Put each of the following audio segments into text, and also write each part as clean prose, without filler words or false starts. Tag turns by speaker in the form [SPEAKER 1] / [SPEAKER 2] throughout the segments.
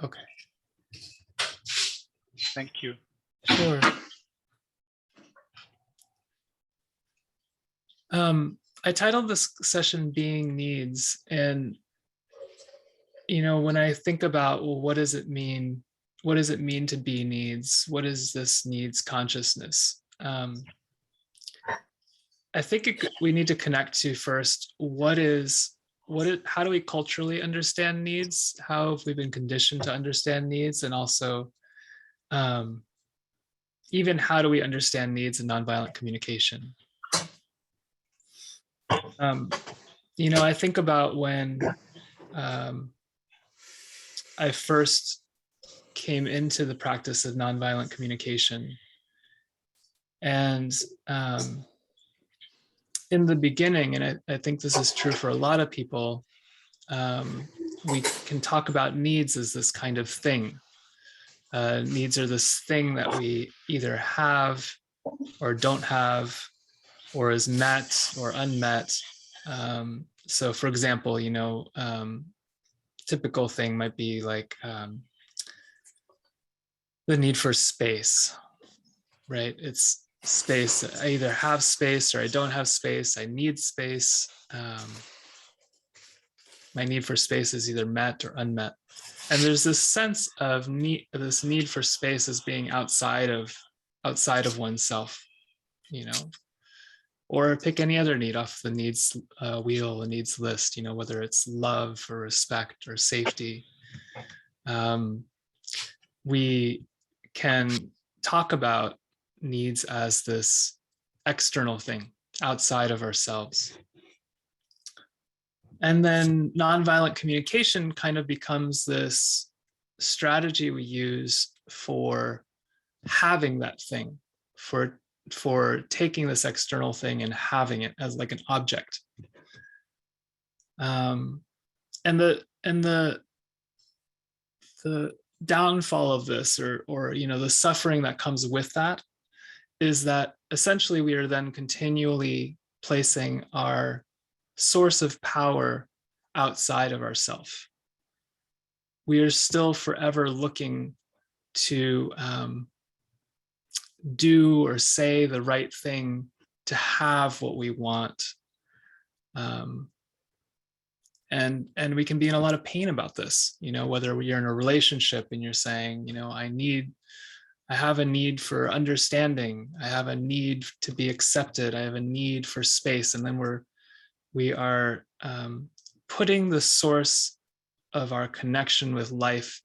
[SPEAKER 1] Okay. Thank you.
[SPEAKER 2] Sure. I titled this session Being Needs. And, when I think about, well, what does it mean? What does it mean to be needs? What is this needs consciousness? I think we need to connect to first, how do we culturally understand needs? How have we been conditioned to understand needs? And also, even how do we understand needs in nonviolent communication? I think about when I first came into the practice of nonviolent communication. And in the beginning, and I think this is true for a lot of people, we can talk about needs as this kind of thing. Needs are this thing that we either have or don't have, or is met or unmet. So for example, typical thing might be like the need for space, right? It's space. I either have space or I don't have space. I need space. My need for space is either met or unmet. And there's this sense of this need for space as being outside of oneself, or pick any other need off the needs wheel, the needs list, whether it's love or respect or safety. We can talk about needs as this external thing outside of ourselves. And then nonviolent communication kind of becomes this strategy we use for having that thing, for taking this external thing and having it as like an object. And the downfall of this, or the suffering that comes with that, is that essentially we are then continually placing our source of power outside of ourselves. We are still forever looking to do or say the right thing to have what we want. And we can be in a lot of pain about this, whether you're in a relationship and you're saying, I have a need for understanding. I have a need to be accepted. I have a need for space. And then we are putting the source of our connection with life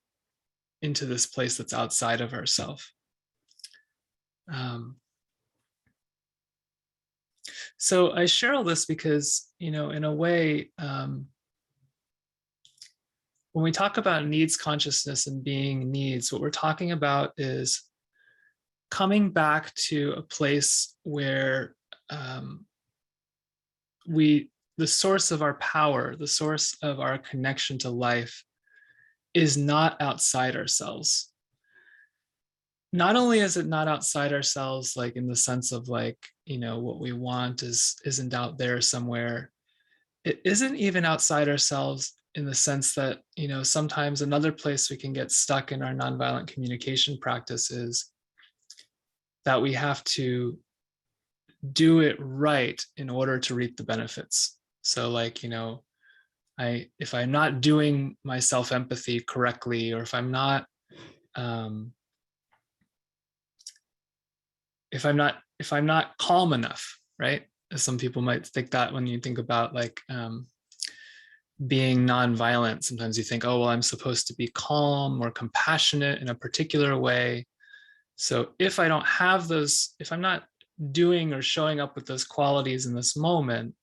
[SPEAKER 2] into this place that's outside of ourselves. So I share all this because, in a way, when we talk about needs consciousness and being needs, what we're talking about is coming back to a place where the source of our power, the source of our connection to life, is not outside ourselves. Not only is it not outside ourselves, like in the sense of like, what we want isn't out there somewhere. It isn't even outside ourselves in the sense that, sometimes another place we can get stuck in our nonviolent communication practice is that we have to do it right in order to reap the benefits. So like, if I'm not doing my self-empathy correctly, or if I'm not calm enough, right? As some people might think that when you think about like being nonviolent, sometimes you think, oh, well, I'm supposed to be calm or compassionate in a particular way. So if I don't have those, if I'm not doing or showing up with those qualities in this moment,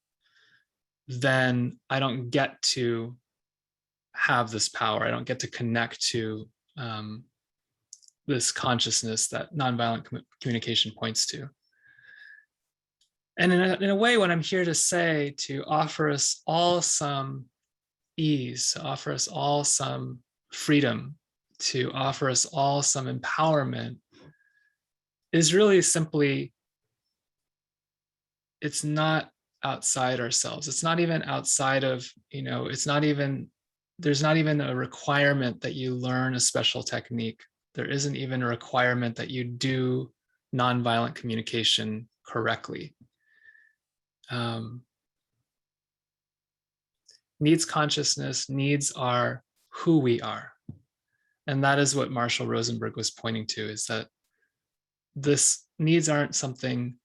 [SPEAKER 2] then I don't get to have this power. I don't get to connect to this consciousness that nonviolent communication points to. And in a way, what I'm here to say, to offer us all some ease, to offer us all some freedom, to offer us all some empowerment, is really simply, it's not outside ourselves. It's not even outside of, it's not even there's not even a requirement that you learn a special technique. There isn't even a requirement that you do nonviolent communication correctly. Needs consciousness, needs are who we are. And that is what Marshall Rosenberg was pointing to, is that this needs aren't something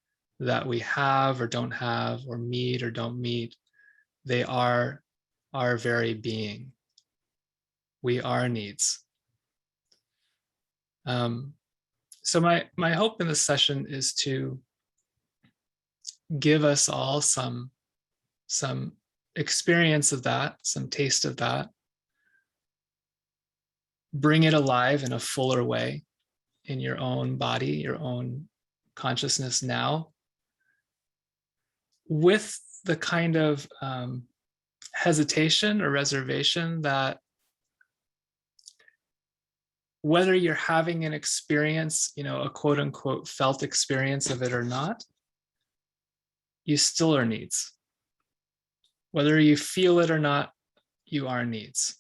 [SPEAKER 2] that we have or don't have, or meet or don't meet. They are our very being. We are needs. So my hope in this session is to give us all some experience of that, some taste of that, bring it alive in a fuller way in your own body, your own consciousness now, with the kind of hesitation or reservation that whether you're having an experience, a quote unquote felt experience of it or not, you still are needs. Whether you feel it or not, you are needs.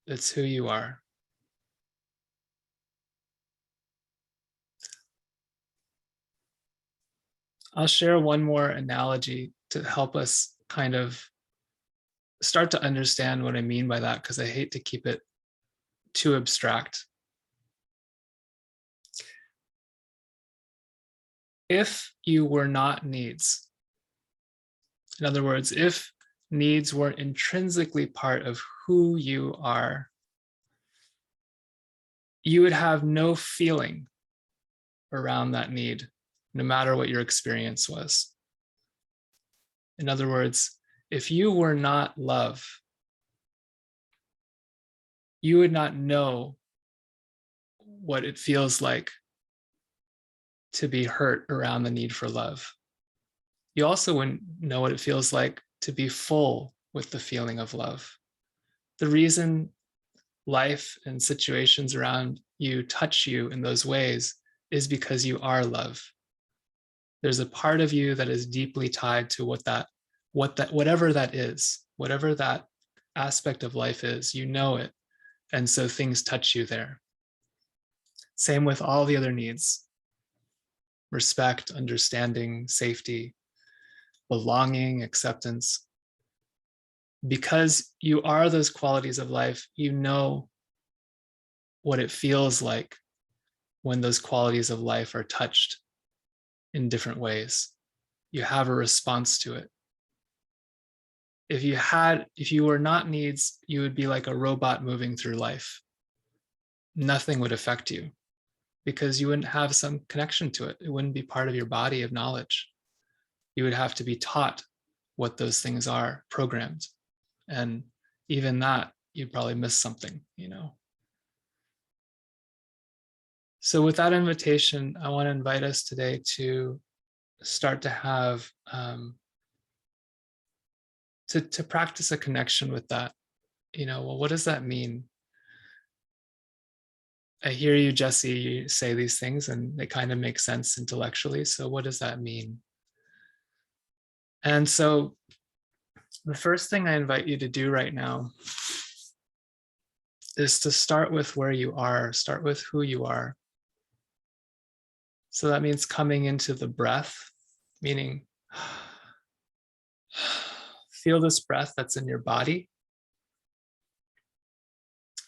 [SPEAKER 2] It's who you are. I'll share one more analogy to help us kind of start to understand what I mean by that, because I hate to keep it too abstract. If you were not needs, in other words, if needs weren't intrinsically part of who you are, you would have no feeling around that need, no matter what your experience was. In other words, if you were not love, you would not know what it feels like to be hurt around the need for love. You also wouldn't know what it feels like to be full with the feeling of love. The reason life and situations around you touch you in those ways is because you are love. There's a part of you that is deeply tied to whatever that is, whatever that aspect of life is, you know it. And so things touch you there. Same with all the other needs: respect, understanding, safety, belonging, acceptance. Because you are those qualities of life, you know what it feels like when those qualities of life are touched in different ways. You have a response to it. If you were not needs, you would be like a robot moving through life. Nothing would affect you because you wouldn't have some connection to it. It wouldn't be part of your body of knowledge. You would have to be taught what those things are, programmed. And even that, you'd probably miss something, So with that invitation, I want to invite us today to start to have, to practice a connection with that. Well, what does that mean? I hear you, Jesse, you say these things and they kind of make sense intellectually. So what does that mean? And so the first thing I invite you to do right now is to start with where you are, start with who you are. So that means coming into the breath, meaning feel this breath that's in your body.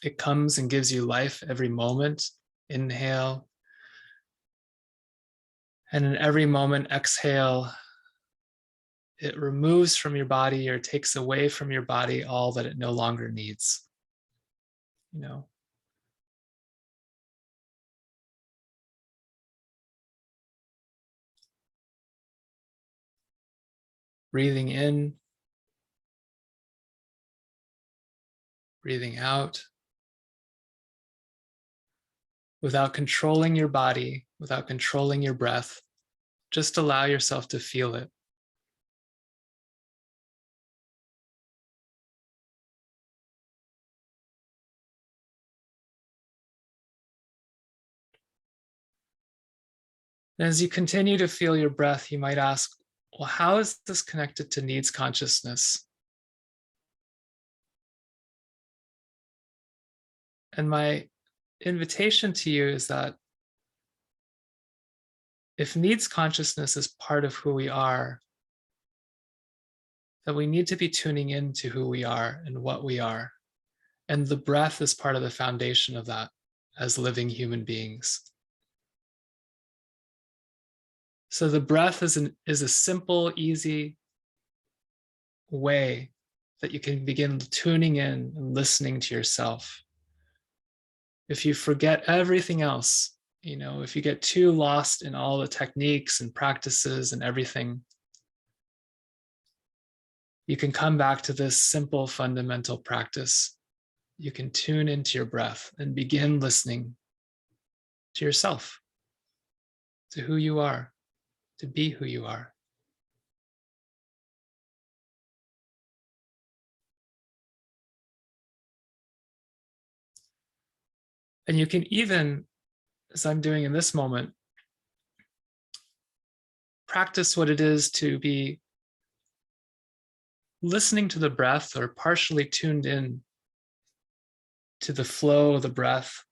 [SPEAKER 2] It comes and gives you life every moment. Inhale. And in every moment, exhale. It removes from your body or takes away from your body all that it no longer needs. Breathing in, breathing out. Without controlling your body, without controlling your breath, just allow yourself to feel it. And as you continue to feel your breath, you might ask, well, how is this connected to needs consciousness? And my invitation to you is that if needs consciousness is part of who we are, that we need to be tuning into who we are and what we are. And the breath is part of the foundation of that as living human beings. So the breath is a simple, easy way that you can begin tuning in and listening to yourself. If you forget everything else, if you get too lost in all the techniques and practices and everything, you can come back to this simple fundamental practice. You can tune into your breath and begin listening to yourself, to who you are, to be who you are. And you can even, as I'm doing in this moment, practice what it is to be listening to the breath or partially tuned in to the flow of the breath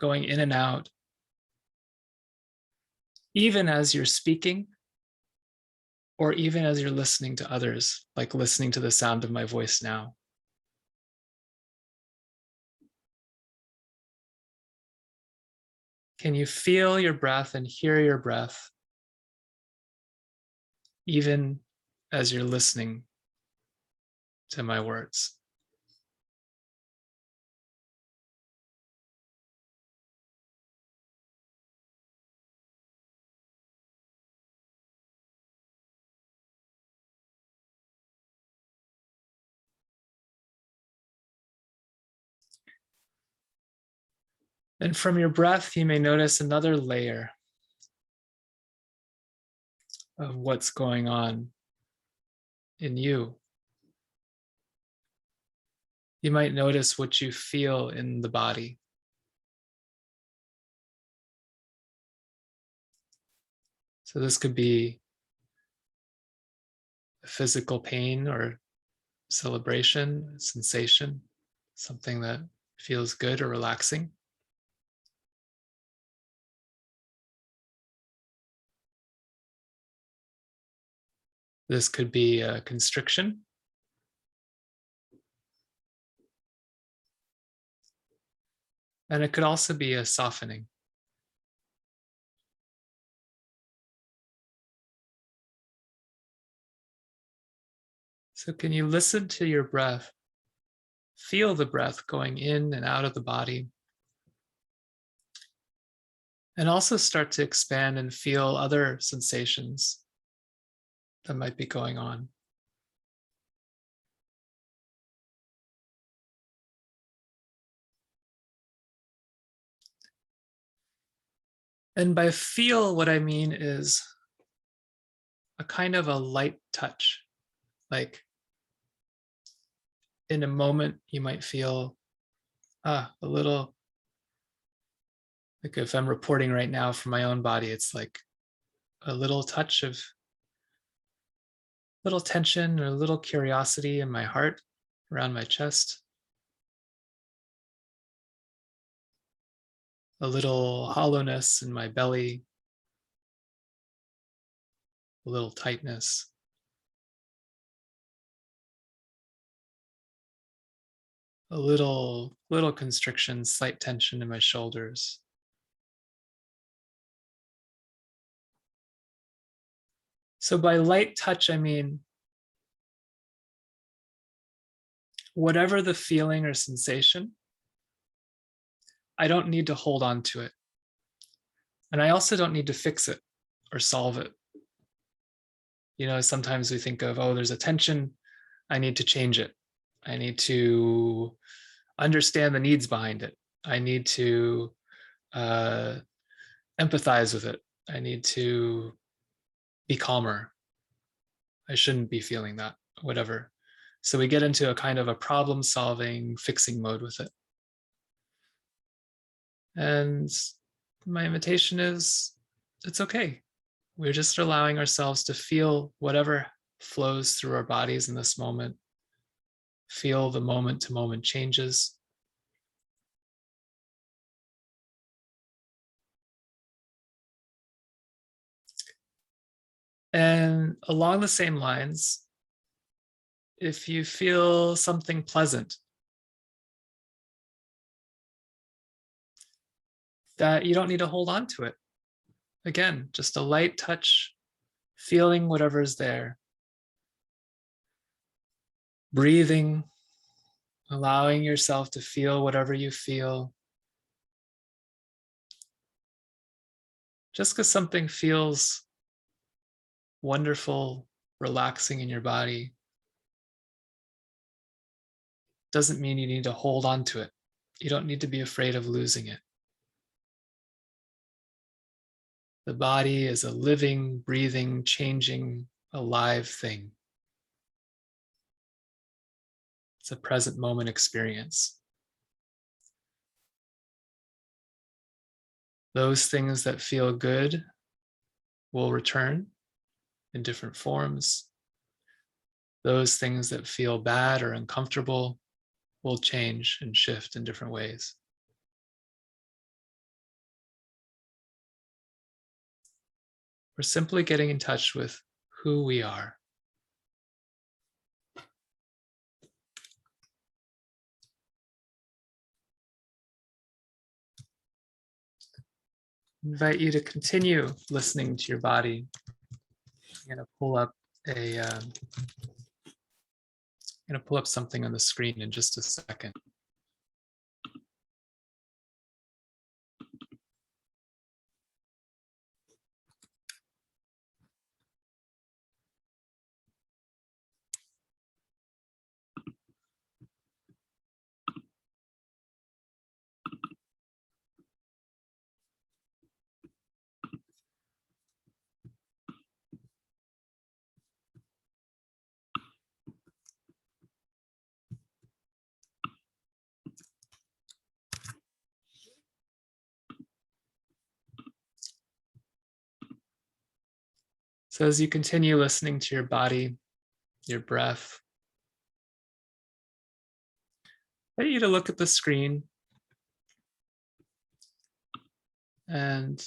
[SPEAKER 2] going in and out, even as you're speaking or even as you're listening to others, like listening to the sound of my voice now. Can you feel your breath and hear your breath even as you're listening to my words? And from your breath, you may notice another layer of what's going on in you. You might notice what you feel in the body. So this could be a physical pain or celebration, sensation, something that feels good or relaxing. This could be a constriction. And it could also be a softening. So can you listen to your breath? Feel the breath going in and out of the body. And also start to expand and feel other sensations that might be going on. And by feel, what I mean is a kind of a light touch. Like in a moment, you might feel a little, like if I'm reporting right now from my own body, it's like a little touch of little tension or a little curiosity in my heart, around my chest. A little hollowness in my belly, a little tightness. A little constriction, slight tension in my shoulders. So by light touch, I mean whatever the feeling or sensation, I don't need to hold on to it. And I also don't need to fix it or solve it. Sometimes we think of, oh, there's a tension, I need to change it. I need to understand the needs behind it. I need to empathize with it. I need to be calmer. I shouldn't be feeling that, whatever. So we get into a kind of a problem solving, fixing mode with it. And my invitation is, it's okay. We're just allowing ourselves to feel whatever flows through our bodies in this moment. Feel the moment to moment changes. And along the same lines, if you feel something pleasant, that you don't need to hold on to it. Again, just a light touch, feeling whatever is there, breathing, allowing yourself to feel whatever you feel. Just because something feels wonderful, relaxing in your body, doesn't mean you need to hold on to it. You don't need to be afraid of losing it. The body is a living, breathing, changing, alive thing. It's a present moment experience. Those things that feel good will return in different forms. Those things that feel bad or uncomfortable will change and shift in different ways. We're simply getting in touch with who we are. I invite you to continue listening to your body. I'm going to pull up something on the screen in just a second. So as you continue listening to your body, your breath, I want you to look at the screen and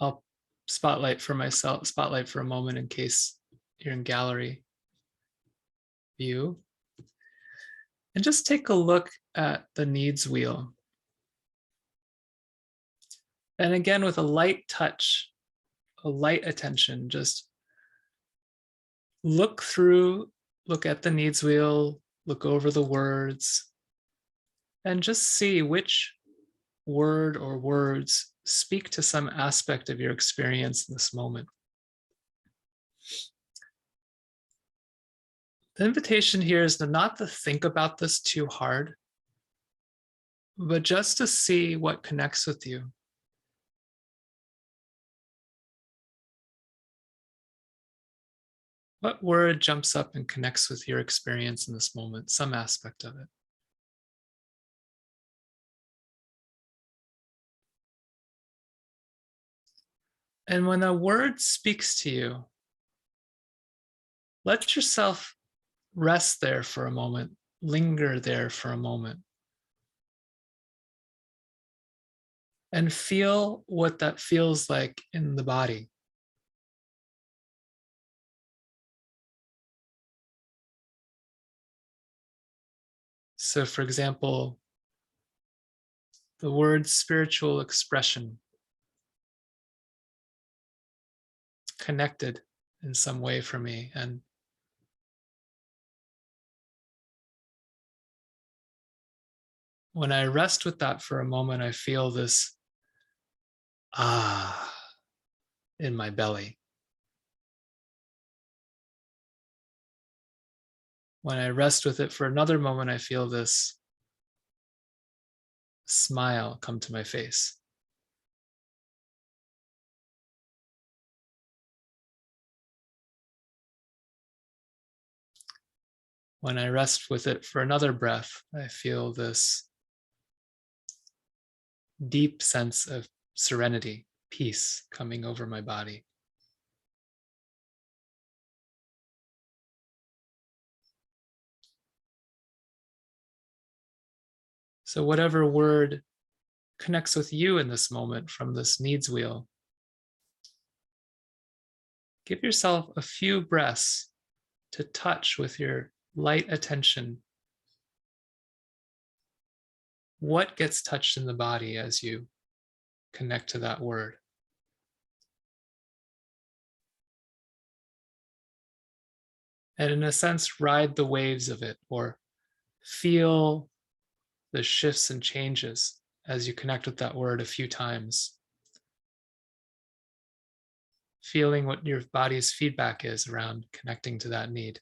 [SPEAKER 2] I'll spotlight for a moment in case you're in gallery view. And just take a look at the needs wheel. And again, with a light touch, a light attention, just look at the needs wheel, look over the words, and just see which word or words speak to some aspect of your experience in this moment. The invitation here is not to think about this too hard, but just to see what connects with you. What word jumps up and connects with your experience in this moment, some aspect of it? And when a word speaks to you, let yourself rest there for a moment, linger there for a moment, and feel what that feels like in the body. So, for example, the word spiritual expression, connected in some way for me. And when I rest with that for a moment, I feel this in my belly. When I rest with it for another moment, I feel this smile come to my face. When I rest with it for another breath, I feel this deep sense of serenity, peace coming over my body. So whatever word connects with you in this moment from this needs wheel, Give yourself a few breaths to touch with your light attention what gets touched in the body as you connect to that word. And in a sense, ride the waves of it or feel the shifts and changes as you connect with that word a few times. Feeling what your body's feedback is around connecting to that need.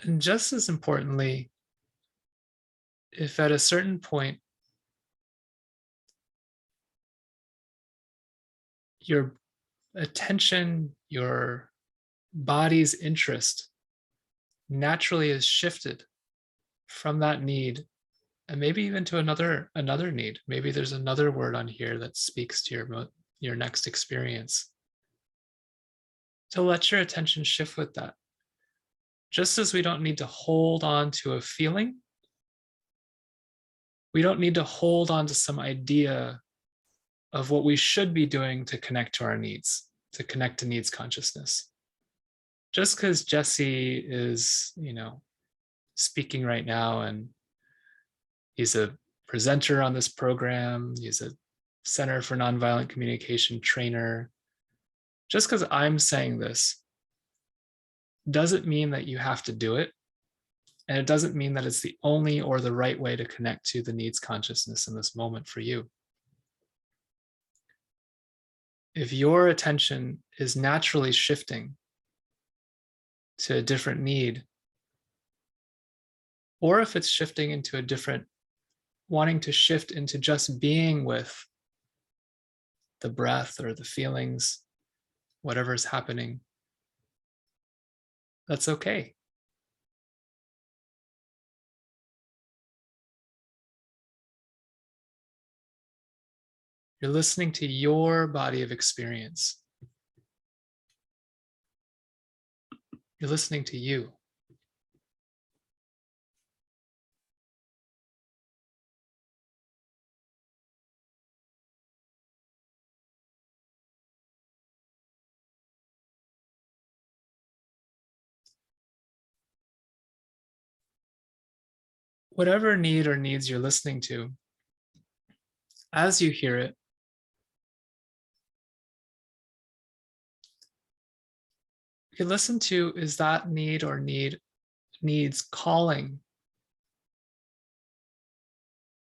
[SPEAKER 2] And just as importantly, if at a certain point your attention, your body's interest naturally is shifted from that need and maybe even to another need. Maybe there's another word on here that speaks to your next experience. To let your attention shift with that. Just as we don't need to hold on to a feeling, we don't need to hold on to some idea of what we should be doing to connect to our needs, to connect to needs consciousness. Just because Jesse is, speaking right now and he's a presenter on this program, he's a Center for Nonviolent Communication trainer. Just because I'm saying this doesn't mean that you have to do it. And it doesn't mean that it's the only or the right way to connect to the needs consciousness in this moment for you. If your attention is naturally shifting to a different need, or if it's shifting into a different, wanting to shift into just being with the breath or the feelings, whatever's happening, that's okay. You're listening to your body of experience. You're listening to you. Whatever need or needs you're listening to, as you hear it, you can listen to, is that need or needs calling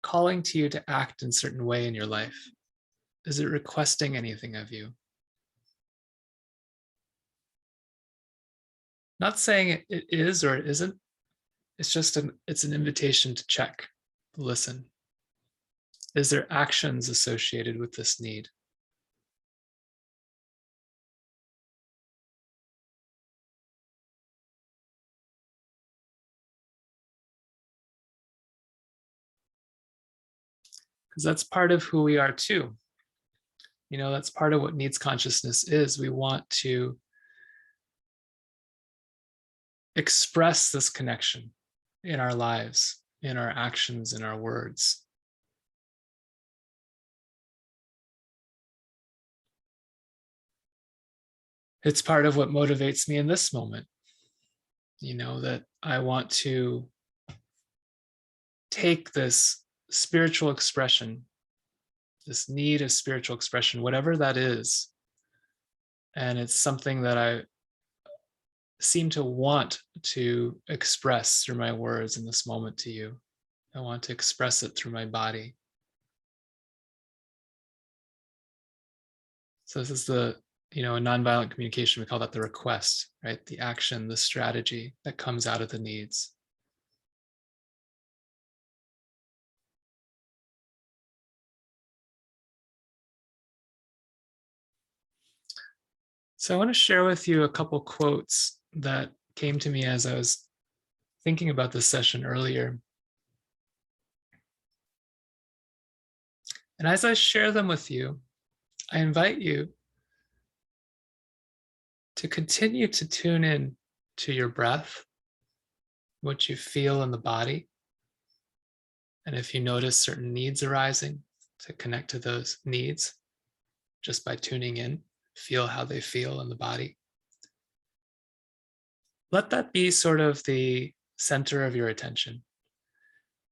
[SPEAKER 2] to you to act in a certain way in your life? Is it requesting anything of you? Not saying it is or it isn't. It's just it's an invitation to check, listen. Is there actions associated with this need? Because that's part of who we are too. That's part of what needs consciousness is. We want to express this connection in our lives, in our actions, in our words. It's part of what motivates me in this moment, that I want to take this spiritual expression, this need of spiritual expression, whatever that is, and it's something that I seem to want to express through my words in this moment to you. I want to express it through my body. So this is in nonviolent communication, we call that the request, right? The action, the strategy that comes out of the needs. So I want to share with you a couple quotes that came to me as I was thinking about this session earlier. And as I share them with you, I invite you to continue to tune in to your breath, what you feel in the body. And if you notice certain needs arising, to connect to those needs just by tuning in, feel how they feel in the body. Let that be sort of the center of your attention.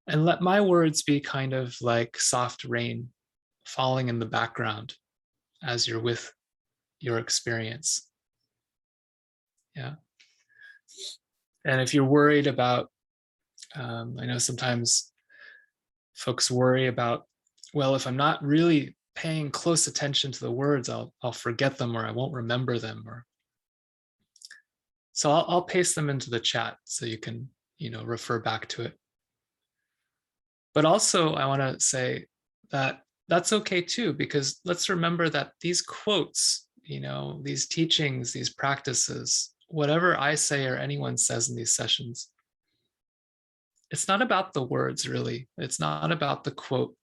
[SPEAKER 2] And let my words be kind of like soft rain falling in the background as you're with your experience. Yeah. And if you're worried about, I know sometimes folks worry about, well, if I'm not really paying close attention to the words, I'll forget them, or I won't remember them. Or so I'll paste them into the chat so you can, refer back to it. But also I want to say that that's okay too, because let's remember that these quotes, these teachings, these practices, whatever I say or anyone says in these sessions, it's not about the words, really. It's not about the quote.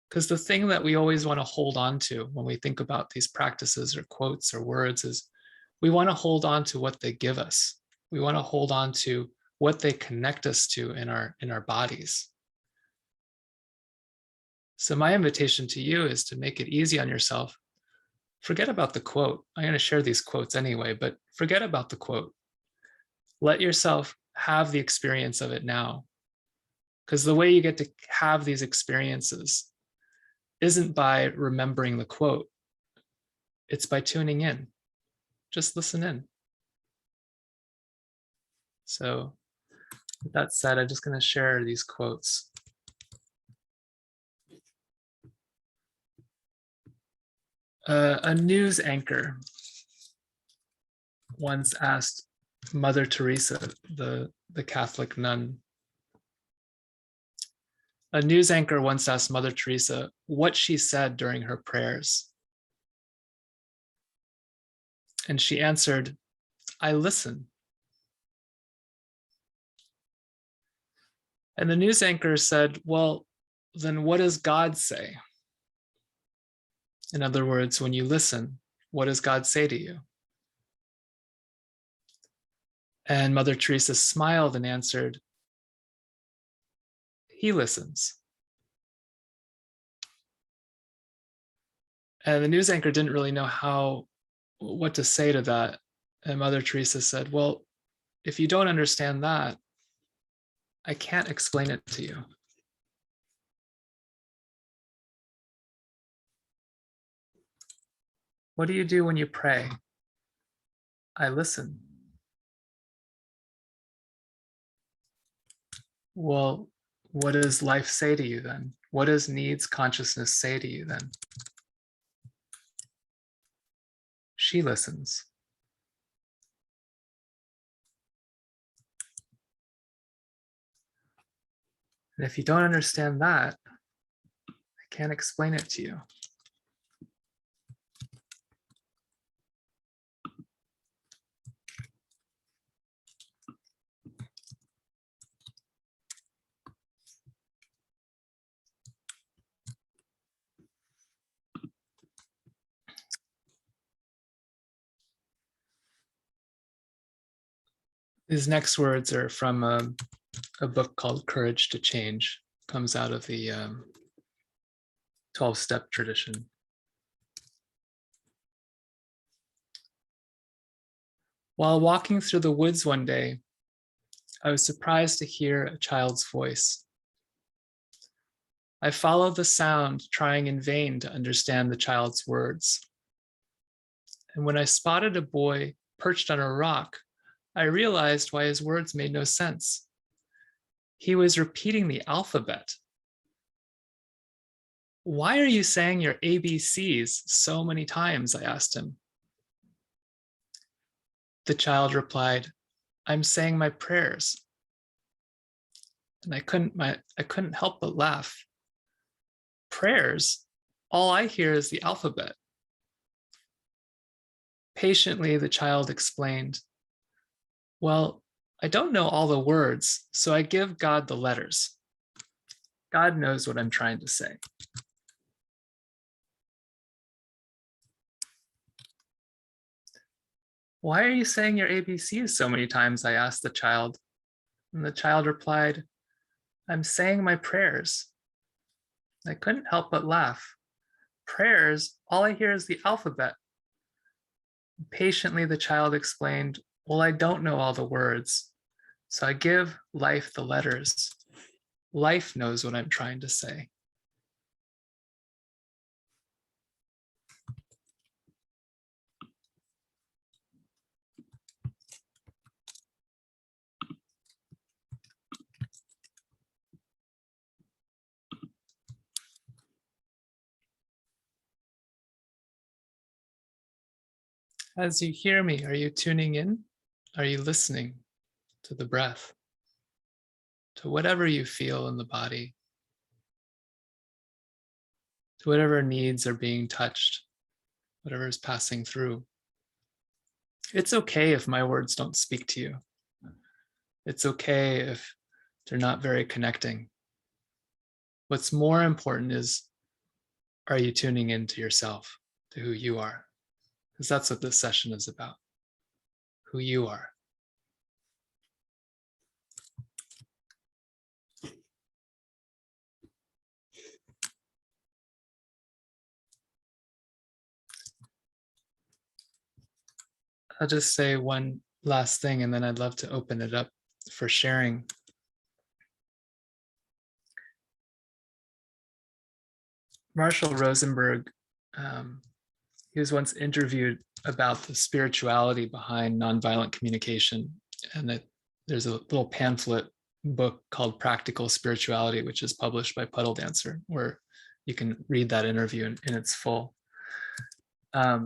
[SPEAKER 2] Because the thing that we always want to hold on to when we think about these practices or quotes or words is we want to hold on to what they give us. We want to hold on to what they connect us to in our bodies. So my invitation to you is to make it easy on yourself. Forget about the quote. I'm going to share these quotes anyway, but forget about the quote. Let yourself have the experience of it now. Because the way you get to have these experiences isn't by remembering the quote. It's by tuning in. Just listen in. So with that said, I'm just going to share these quotes. A news anchor once asked Mother Teresa, the Catholic nun. A news anchor once asked Mother Teresa what she said during her prayers. And she answered, "I listen." And the news anchor said, "Well, then what does God say?" In other words, when you listen, what does God say to you? And Mother Teresa smiled and answered, "He listens." And the news anchor didn't really know what to say to that. And Mother Teresa said, "Well, if you don't understand that, I can't explain it to you." What do you do when you pray? I listen. Well, what does life say to you then? What does needs consciousness say to you then? She listens. And if you don't understand that, I can't explain it to you. These next words are from a book called Courage to Change. Comes out of the 12-step tradition. While walking through the woods one day, I was surprised to hear a child's voice. I followed the sound, trying in vain to understand the child's words. And when I spotted a boy perched on a rock, I realized why his words made no sense. He was repeating the alphabet. "Why are you saying your ABCs so many times?" I asked him. The child replied, "I'm saying my prayers." And I couldn't help but laugh. Prayers? All I hear is the alphabet. Patiently, the child explained, well, I don't know all the words, so I give God the letters. God knows what I'm trying to say. Why are you saying your ABCs so many times? I asked the child. And the child replied, I'm saying my prayers. I couldn't help but laugh. Prayers, all I hear is the alphabet. Patiently, the child explained, well, I don't know all the words, so I give life the letters. Life knows what I'm trying to say. As you hear me, are you tuning in? Are you listening to the breath, to whatever you feel in the body, to whatever needs are being touched, whatever is passing through? It's okay if my words don't speak to you. It's okay if they're not very connecting. What's more important is, are you tuning into yourself, to who you are? Because that's what this session is about, who you are. I'll just say one last thing, and then I'd love to open it up for sharing. Marshall Rosenberg, he was once interviewed about the spirituality behind nonviolent communication, and that there's a little pamphlet book called Practical Spirituality, which is published by Puddle Dancer, where you can read that interview in its full. But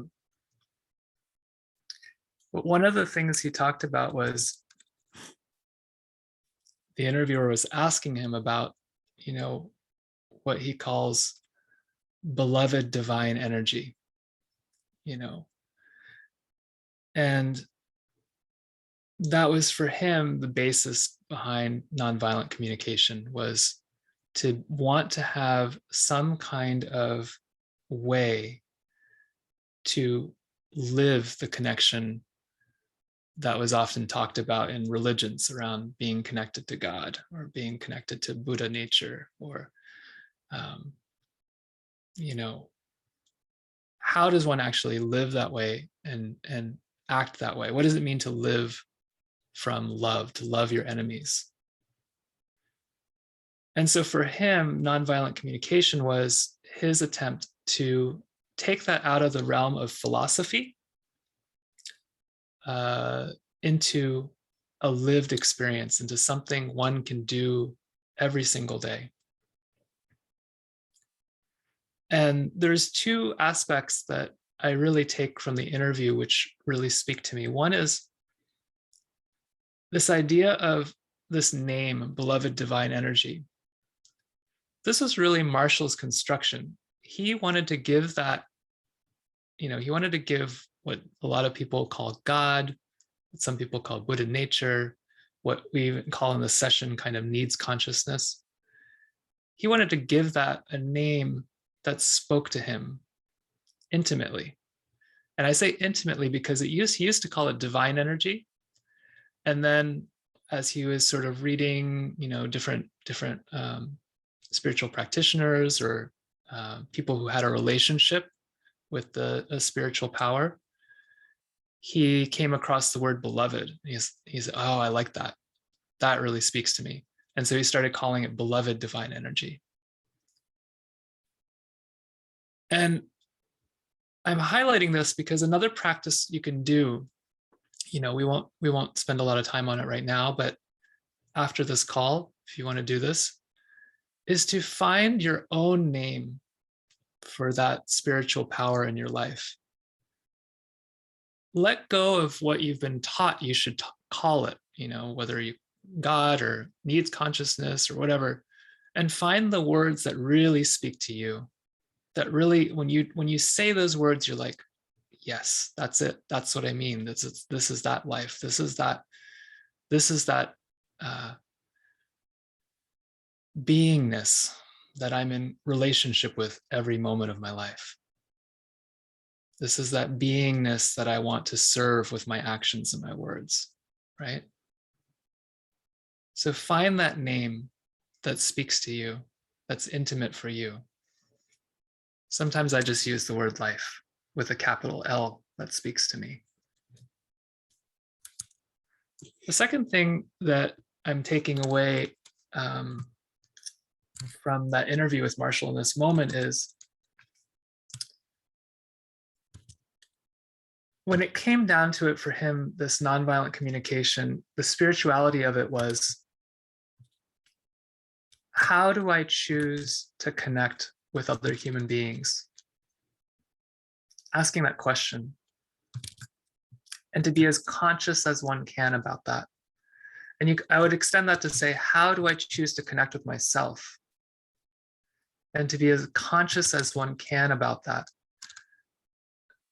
[SPEAKER 2] one of the things he talked about was, the interviewer was asking him about, what he calls beloved divine energy, and that was for him the basis behind nonviolent communication, was to want to have some kind of way to live the connection that was often talked about in religions around being connected to God or being connected to Buddha nature, or, how does one actually live that way and act that way? What does it mean to live from love, to love your enemies? And so for him, nonviolent communication was his attempt to take that out of the realm of philosophy into a lived experience, into something one can do every single day. And there's two aspects that I really take from the interview which really speak to me. One is this idea of this name, beloved divine energy. This was really Marshall's construction. He wanted to give that, he wanted to give what a lot of people call God, what some people call Buddha nature, what we even call in the session kind of needs consciousness. He wanted to give that a name that spoke to him intimately. And I say intimately because he used to call it divine energy. And then as he was sort of reading, different spiritual practitioners or people who had a relationship with a spiritual power, he came across the word beloved. He's oh, I like that. That really speaks to me. And so he started calling it beloved divine energy. And I'm highlighting this because another practice you can do, we won't spend a lot of time on it right now, but after this call, if you want to do this, is to find your own name for that spiritual power in your life. Let go of what you've been taught you should call it, whether you God or needs consciousness or whatever, and find the words that really speak to you. That really, when you say those words, you're like, yes, that's it. That's what I mean. This is that life. This is that uh, beingness that I'm in relationship with every moment of my life. This is that beingness that I want to serve with my actions and my words, right? So find that name that speaks to you, that's intimate for you. Sometimes I just use the word life with a capital L that speaks to me. The second thing that I'm taking away from that interview with Marshall in this moment is when it came down to it for him, this nonviolent communication, the spirituality of it was, how do I choose to connect with other human beings? Asking that question, and to be as conscious as one can about that. And I would extend that to say, how do I choose to connect with myself? And to be as conscious as one can about that.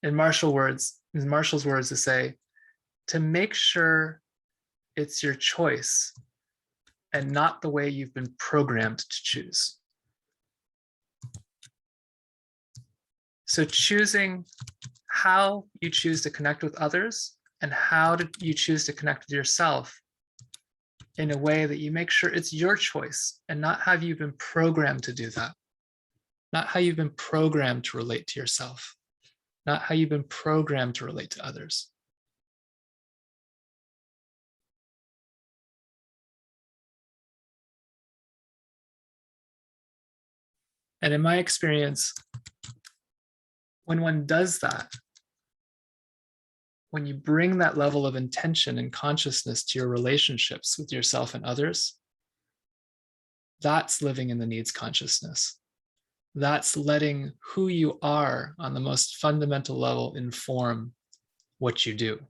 [SPEAKER 2] In Marshall's words, to say, to make sure it's your choice and not the way you've been programmed to choose. So choosing how you choose to connect with others and how you choose to connect with yourself in a way that you make sure it's your choice and not how you've been programmed to do that. Not how you've been programmed to relate to yourself. Not how you've been programmed to relate to others. And in my experience, when one does that, when you bring that level of intention and consciousness to your relationships with yourself and others, that's living in the needs consciousness. That's letting who you are on the most fundamental level inform what you do.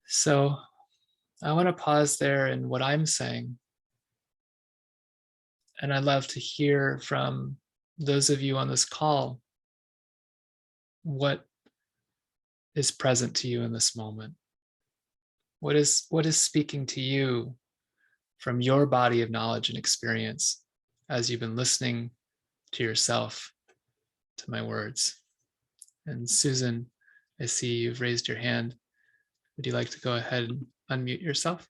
[SPEAKER 2] So I want to pause there in what I'm saying. And I'd love to hear from those of you on this call, what is present to you in this moment? What is speaking to you from your body of knowledge and experience as you've been listening to yourself, to my words? And Susan, I see you've raised your hand. Would you like to go ahead and unmute yourself?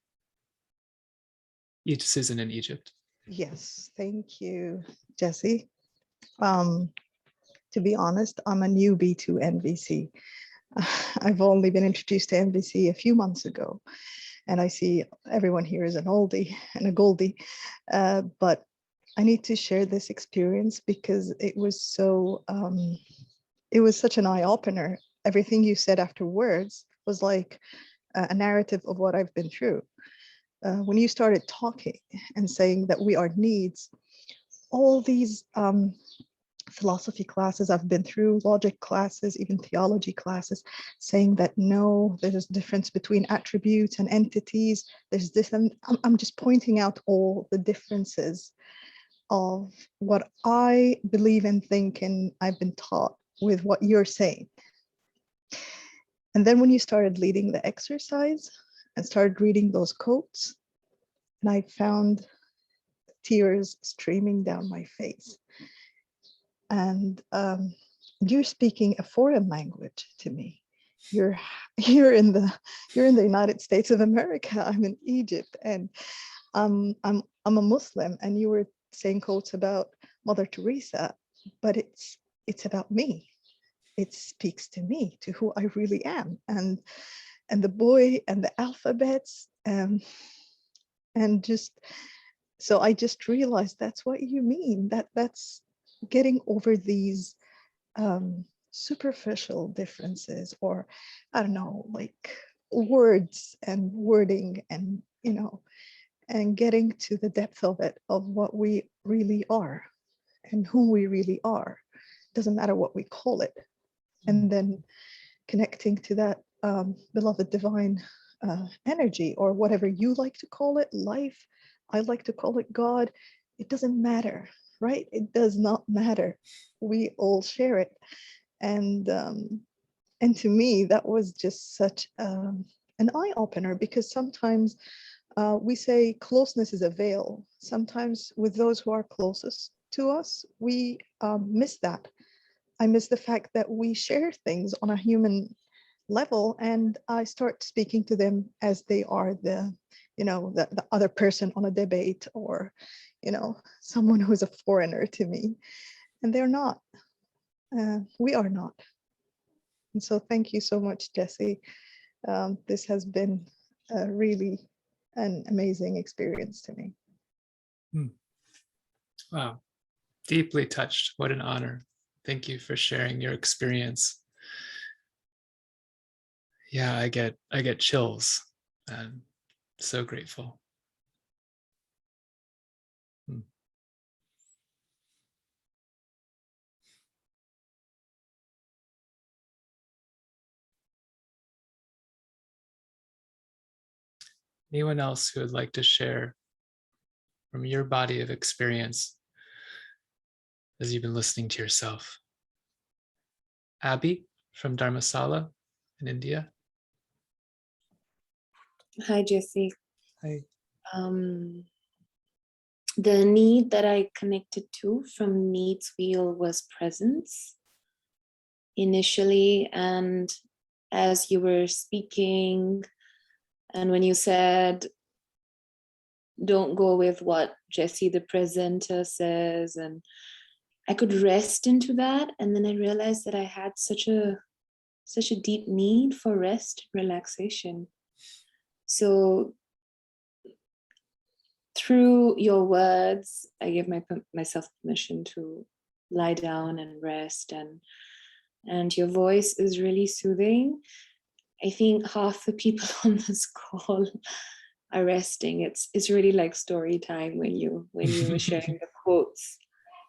[SPEAKER 2] Susan in Egypt.
[SPEAKER 1] Yes, thank you, Jesse. To be honest, I'm a newbie to NVC. I've only been introduced to NVC a few months ago, and I see everyone here is an oldie and a goldie, but I need to share this experience because it was such an eye-opener. Everything you said afterwards was like a narrative of what I've been through. When you started talking and saying that we are needs, all these philosophy classes I've been through, logic classes, even theology classes, saying that no, there's a difference between attributes and entities. There's this, and I'm just pointing out all the differences of what I believe and think and I've been taught with what you're saying. And then when you started leading the exercise and started reading those quotes, and I found tears streaming down my face. And you're speaking a foreign language to me. You're in the United States of America. I'm in Egypt, and I'm a Muslim. And you were saying quotes about Mother Teresa, but it's about me. It speaks to me, to who I really am, and the boy and the alphabets, and just so I just realized that's what you mean. That's getting over these superficial differences, or I don't know, like words and wording, and and getting to the depth of it, of what we really are and who we really are. Doesn't matter what we call it. And then connecting to that beloved divine energy, or whatever you like to call it, life. I like to call it God. It doesn't matter, right? It does not matter. We all share it. And to me, that was just such an eye opener, because sometimes we say closeness is a veil. Sometimes with those who are closest to us, we miss that. I miss the fact that we share things on a human level, and I start speaking to them as they are the other person on a debate, or someone who's a foreigner to me, and they're not. We are not. And so thank you so much, Jesse. This has been really an amazing experience to me.
[SPEAKER 2] Wow, deeply touched. What an honor. Thank you for sharing your experience. Yeah, I get chills. I'm so grateful. Anyone else who would like to share from your body of experience as you've been listening to yourself? Abby from Dharmasala in India.
[SPEAKER 3] Hi, Jesse.
[SPEAKER 2] Hi.
[SPEAKER 3] The need that I connected to from Needs Wheel was presence initially. And as you were speaking, and when you said, don't go with what Jesse, the presenter, says, and I could rest into that. And then I realized that I had such a deep need for rest and relaxation. So through your words, I gave myself permission to lie down and rest, and your voice is really soothing. I think half the people on this call are resting. It's really like story time when you were sharing the quotes.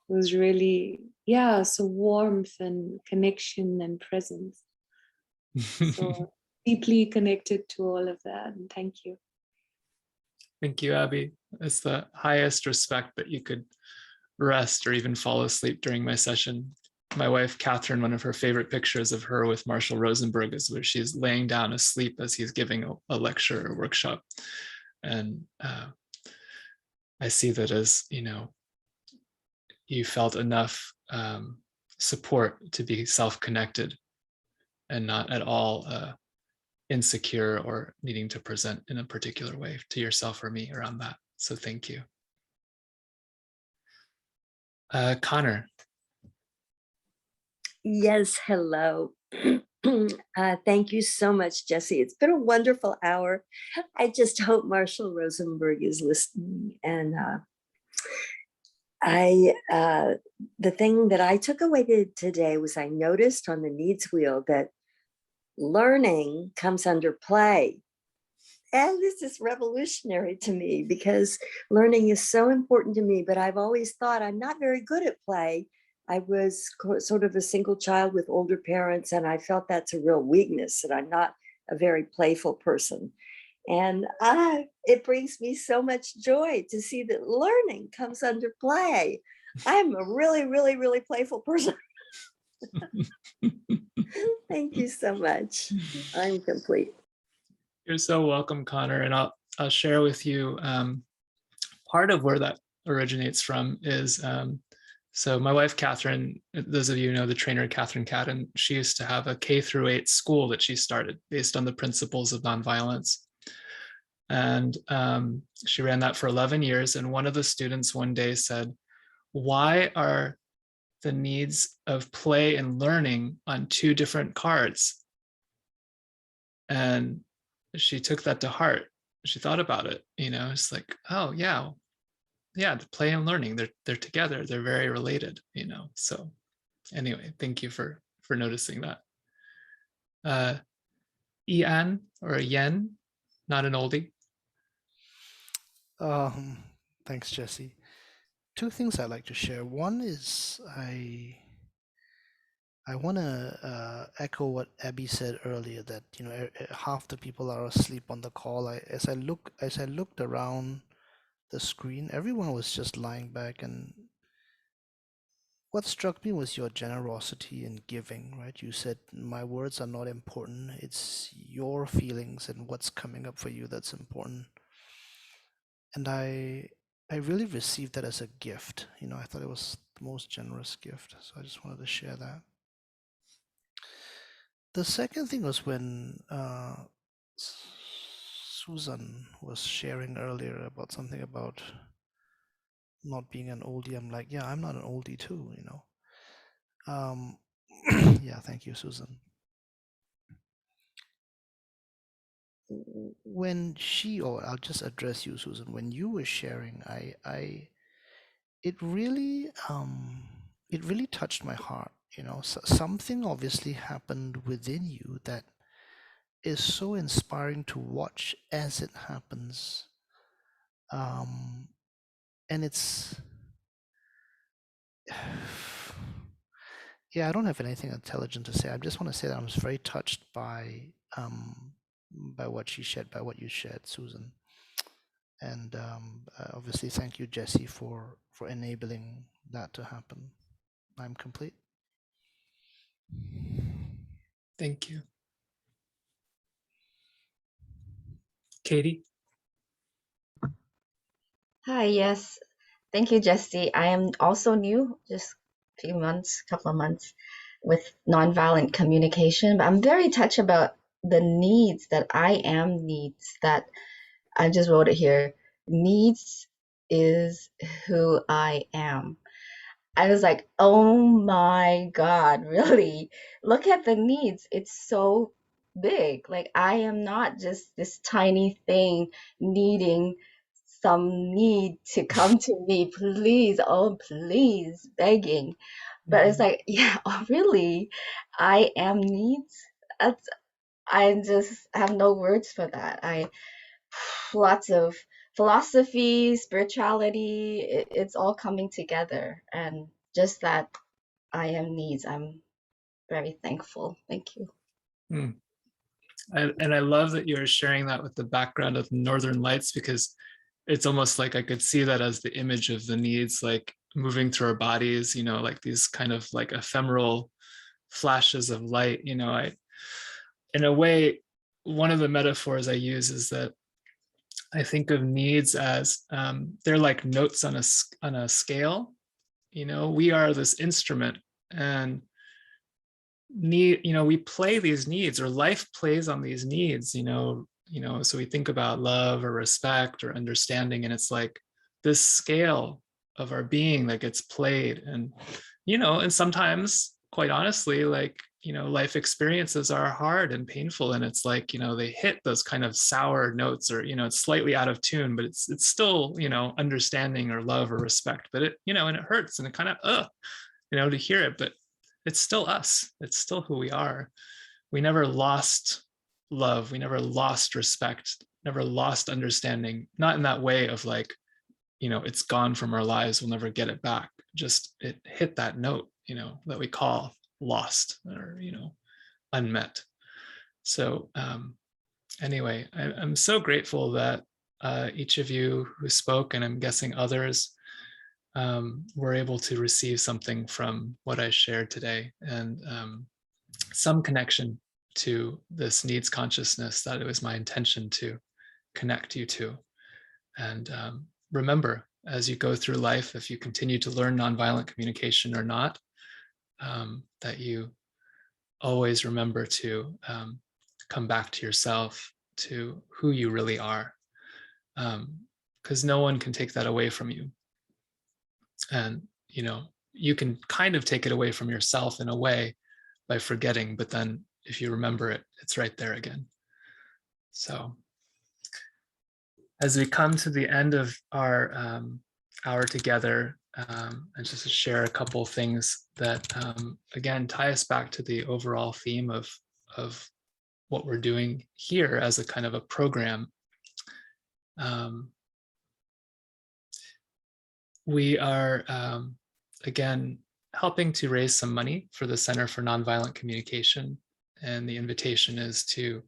[SPEAKER 3] It was really, so warmth and connection and presence. So deeply connected to all of that, and thank you.
[SPEAKER 2] Thank you, Abby. It's the highest respect that you could rest or even fall asleep during my session. My wife, Catherine, one of her favorite pictures of her with Marshall Rosenberg is where she's laying down asleep as he's giving a lecture or workshop. And I see that as, you felt enough support to be self-connected and not at all insecure or needing to present in a particular way to yourself or me around that. So thank you. Connor.
[SPEAKER 4] Yes, hello. Thank you so much, Jesse. It's been a wonderful hour. I just hope Marshall Rosenberg is listening. And the thing that I took away today was I noticed on the needs wheel that learning comes under play. And this is revolutionary to me because learning is so important to me, but I've always thought I'm not very good at play. I was sort of a single child with older parents, and I felt that's a real weakness, that I'm not a very playful person. And it brings me so much joy to see that learning comes under play. I'm a really, really, really playful person. Thank you so much. I'm complete.
[SPEAKER 2] You're so welcome, Connor. And I'll share with you part of where that originates from is, so my wife, Catherine, those of you who know the trainer, Catherine Cadden, she used to have a K-8 school that she started based on the principles of nonviolence. And she ran that for 11 years. And one of the students one day said, why are the needs of play and learning on two different cards? And she took that to heart. She thought about it, it's like, oh yeah, the play and learning, they're together, they're very related, So anyway, thank you for noticing that. Ian or Yen, not an oldie.
[SPEAKER 5] Thanks, Jesse. Two things I'd like to share. One is I I want to echo what Abby said earlier, that half the people are asleep on the call. As I looked around the screen, everyone was just lying back, and what struck me was your generosity in giving, right? You said, my words are not important. It's your feelings and what's coming up for you that's important. And I really received that as a gift. I thought it was the most generous gift. So I just wanted to share that. The second thing was when Susan was sharing earlier about something about not being an oldie. I'm like, yeah, I'm not an oldie too, Yeah, thank you, Susan. When I'll just address you, Susan, when you were sharing, it really touched my heart. Something obviously happened within you that is so inspiring to watch as it happens. And it's yeah, I don't have anything intelligent to say. I just want to say that I was very touched by what she shared, by what you shared, Susan. And obviously, thank you, Jesse, for enabling that to happen. I'm complete.
[SPEAKER 2] Thank you. Katie?
[SPEAKER 6] Hi, yes. Thank you, Jesse. I am also new, just a few months, couple of months with nonviolent communication, but I'm very touched about the needs that I am needs that I just wrote it here. Needs is who I am. I was like, oh my God, really? Look at the needs. It's so big. Like, I am not just this tiny thing needing some need to come to me, please, oh, please, begging. But it's like, yeah, oh, really? I am needs? That's, I just have no words for that. Lots of philosophy, spirituality, it's all coming together. And just that I am needs, I'm very thankful. Thank you.
[SPEAKER 2] Mm. And I love that you're sharing that with the background of Northern Lights, because it's almost like I could see that as the image of the needs, like moving through our bodies, like these kind of like ephemeral flashes of light. In a way, one of the metaphors I use is that I think of needs as they're like notes on a scale. We are this instrument, and we play these needs, or life plays on these needs. So we think about love or respect or understanding, and it's like this scale of our being that gets played. And sometimes, quite honestly, like life experiences are hard and painful, and it's like they hit those kind of sour notes, or it's slightly out of tune, but it's still understanding or love or respect, but and it hurts, and it kind of to hear it, but it's still us. It's still who we are. We never lost love. We never lost respect, never lost understanding. Not in that way of like, it's gone from our lives, we'll never get it back. Just it hit that note, that we call lost, or, unmet. So anyway, I'm so grateful that each of you who spoke, and I'm guessing others, were able to receive something from what I shared today, and some connection to this needs consciousness that it was my intention to connect you to. And remember, as you go through life, if you continue to learn nonviolent communication or not, that you always remember to come back to yourself, to who you really are, because no one can take that away from you. And you can kind of take it away from yourself in a way by forgetting, but then if you remember it, it's right there again. So as we come to the end of our hour together, and just to share a couple of things that again tie us back to the overall theme of what we're doing here as a kind of a program. We are again helping to raise some money for the Center for Nonviolent Communication. And the invitation is to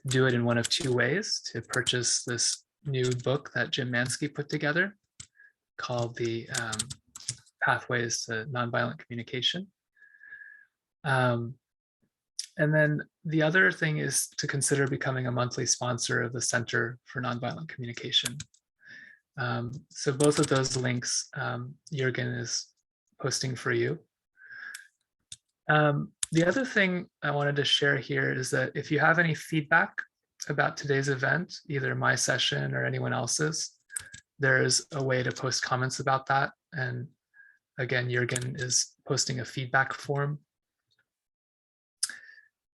[SPEAKER 2] do it in one of two ways: to purchase this new book that Jim Mansky put together called the Pathways to Nonviolent Communication. And then the other thing is to consider becoming a monthly sponsor of the Center for Nonviolent Communication. So both of those links Jürgen is posting for you. The other thing I wanted to share here is that if you have any feedback about today's event, either my session or anyone else's, there's a way to post comments about that. And again, Jürgen is posting a feedback form.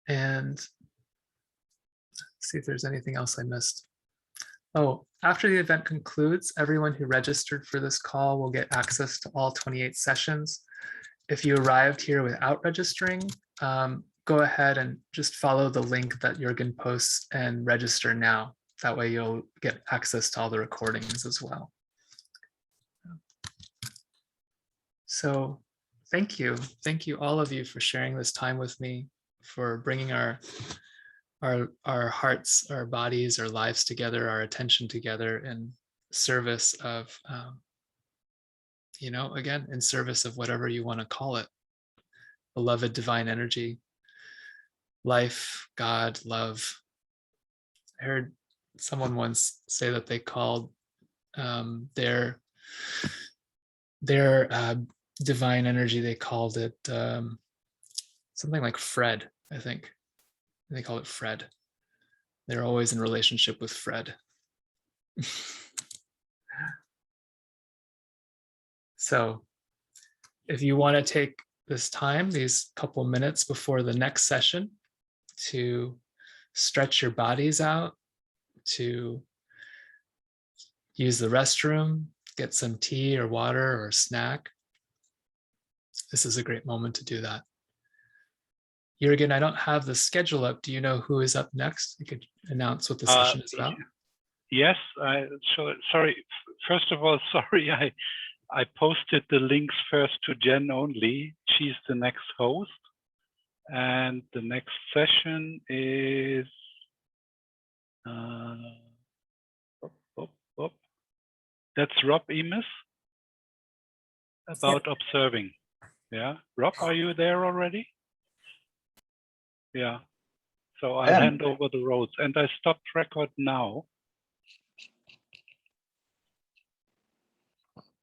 [SPEAKER 2] And let's see if there's anything else I missed. Oh, after the event concludes, everyone who registered for this call will get access to all 28 sessions. If you arrived here without registering, go ahead and just follow the link that Jürgen posts and register now. That way you'll get access to all the recordings as well. So thank you. Thank you all of you for sharing this time with me, for bringing our hearts, our bodies, our lives together, our attention together in service of, again, in service of whatever you want to call it. Beloved divine energy, life, God, love. I heard someone once say that they called their divine energy, they called it something like Fred, I think. They call it Fred. They're always in relationship with Fred. So if you want to take this time, these couple minutes before the next session, to stretch your bodies out, to use the restroom, get some tea or water or a snack, this is a great moment to do that. Jürgen, I don't have the schedule up. Do you know who is up next? You could announce what the session is about.
[SPEAKER 7] Yes, sorry. First of all, sorry, I posted the links first to Jen only. She's the next host. And the next session is, that's Rob Emis about observing. Yeah, Rob, are you there already? Yeah, so I'll hand over the roads, and I stopped record now.